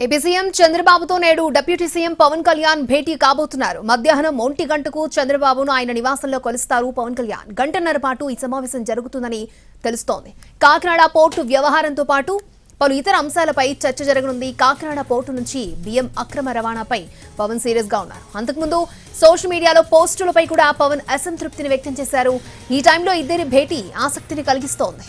AP CM చంద్రబాబుతో నేడు deputy CM Pawan Kalyan భేటీ కాబోతున్నారు. మధ్యాహ్నం 1 గంటకు చంద్రబాబును ఆయన నివాసంలో కలుస్తారు పవన్ కళ్యాణ్. గంటన్నర పాటు ఈ సమావేశం జరుగుతుందని తెలుస్తోంది. కాకినాడ పోర్టు వ్యవహారంతో పాటు పలు ఇతర అంశాలపై చర్చ జరగనుంది. కాకినాడ పోర్టు నుంచి బియ్యం అక్రమ రవాణాపై పవన్ సీరియస్ గా ఉన్నారు. అంతకుముందు సోషల్ మీడియాలో పోస్టులపై కూడా పవన్ అసంతృప్తిని వ్యక్తం చేశారు. ఈ టైంలో ఇద్దరి భేటీ ఆసక్తిని కలిగిస్తోంది.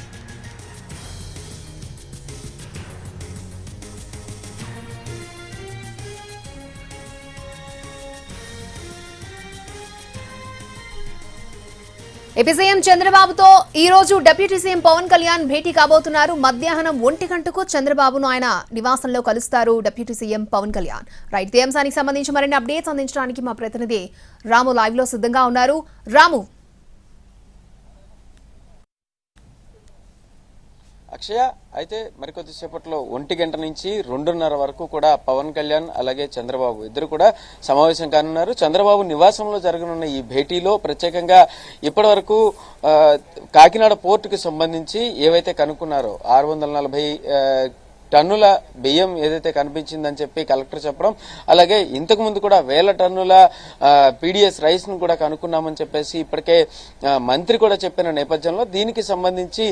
ఏపీ సీఎం చంద్రబాబుతో ఈ రోజు డిప్యూటీ సీఎం పవన్ కళ్యాణ్ భేటీ కాబోతున్నారు. మధ్యాహ్నం 1 గంటకు చంద్రబాబును ఆయన నివాసంలో కలుస్తారు deputy CM Pawan Kalyan. Right, ఈ అంశానికి సంబంధించి మరిన్ని అప్డేట్స్ అందించడానికి మా ప్రతినిధి రాము లైవ్ లో సిద్ధంగా ఉన్నారు. రాము, అక్షయ, అయితే మరికొద్దిసేపట్లో 1 గంట నుంచి 2:30 వరకు కూడా పవన్ కళ్యాణ్ అలాగే చంద్రబాబు ఇద్దరు కూడా సమావేశం కానున్నారు. చంద్రబాబు నివాసంలో జరగనున్న ఈ భేటీలో ప్రత్యేకంగా ఇప్పటి వరకు కాకినాడ పోర్టుకు సంబంధించి ఏవైతే కనుక్కున్నారో 640 టన్నుల బియ్యం ఏదైతే కనిపించిందని చెప్పి కలెక్టర్ చెప్పడం, అలాగే ఇంతకు ముందు కూడా 1000 టన్నుల పీడిఎస్ రైస్ ను కూడా కనుక్కున్నామని చెప్పేసి ఇప్పటికే మంత్రి కూడా చెప్పిన నేపథ్యంలో దీనికి సంబంధించి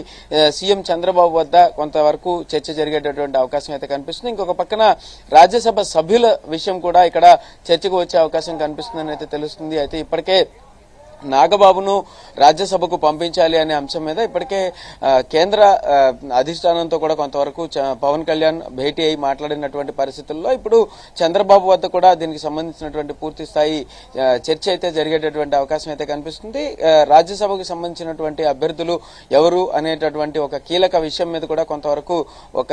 సీఎం చంద్రబాబు వద్ద కొంతవరకు చర్చ జరిగేటటువంటి అవకాశం అయితే కనిపిస్తుంది. ఇంకొక పక్కన రాజ్యసభ సభ్యుల విషయం కూడా ఇక్కడ చర్చకు వచ్చే అవకాశం కనిపిస్తుందని అయితే తెలుస్తుంది. అయితే ఇప్పటికే నాగబాబును రాజ్యసభకు పంపించాలి అనే అంశం మీద ఇప్పటికే కేంద్ర అధిష్టానంతో కూడా కొంతవరకు పవన్ కళ్యాణ్ భేటీ అయి మాట్లాడినటువంటి పరిస్థితుల్లో ఇప్పుడు చంద్రబాబు వద్ద కూడా దీనికి సంబంధించినటువంటి పూర్తి స్థాయి చర్చ అయితే జరిగేటటువంటి అవకాశం అయితే కనిపిస్తుంది. రాజ్యసభకు సంబంధించినటువంటి అభ్యర్థులు ఎవరు అనేటటువంటి ఒక కీలక విషయం మీద కూడా కొంతవరకు ఒక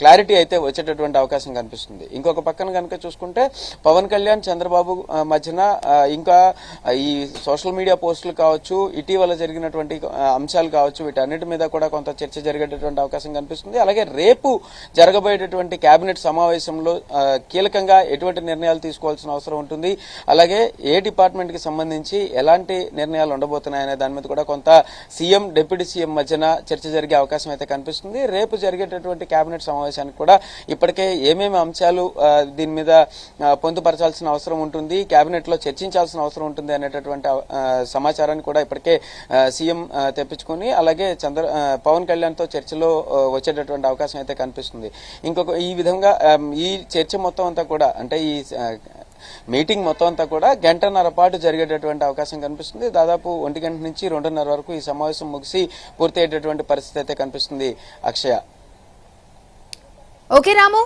క్లారిటీ అయితే వచ్చేటటువంటి అవకాశం కనిపిస్తుంది. ఇంకొక పక్కన కనుక చూసుకుంటే పవన్ కళ్యాణ్ చంద్రబాబు మధ్యన ఇంకా ఈ సోషల్ మీడియా పోస్టులు కావచ్చు, ఇటీవల జరిగినటువంటి అంశాలు కావచ్చు, వీటన్నిటి మీద కూడా కొంత చర్చ జరిగేటటువంటి అవకాశం కనిపిస్తుంది. అలాగే రేపు జరగబోయేటటువంటి కేబినెట్ సమావేశంలో కీలకంగా ఎటువంటి నిర్ణయాలు తీసుకోవాల్సిన అవసరం ఉంటుంది, అలాగే ఏ డిపార్ట్మెంట్ కి సంబంధించి ఎలాంటి నిర్ణయాలు ఉండబోతున్నాయనే దాని మీద కూడా కొంత సీఎం డిప్యూటీ సీఎం మధ్యన చర్చ జరిగే అవకాశం అయితే కనిపిస్తుంది. రేపు జరిగేటటువంటి కేబినెట్ సమావేశానికి కూడా ఇప్పటికే ఏమేమి అంశాలు దీని మీద పొందుపరచాల్సిన అవసరం ఉంటుంది, కేబినెట్ లో చర్చించాల్సిన అవసరం ఉంటుంది అనేటటువంటి సమాచారాన్ని కూడా ఇప్పటికే సీఎం తెప్పించుకుని అలాగే పవన్ కళ్యాణ్ తో చర్చలో వచ్చేటటువంటి అవకాశం అయితే కనిపిస్తుంది. ఇంకొక ఈ విధంగా ఈ చర్చ మొత్తం అంతా కూడా అంటే ఈ మీటింగ్ మొత్తం అంతా కూడా గంటన్నర పాటు జరిగేటటువంటి అవకాశం కనిపిస్తుంది. దాదాపు 1 గంట నుంచి 2:30 వరకు ఈ సమావేశం ముగిసి పూర్తి అయ్యేటటువంటి పరిస్థితి అయితే కనిపిస్తుంది. అక్షయ. ఓకే రాము.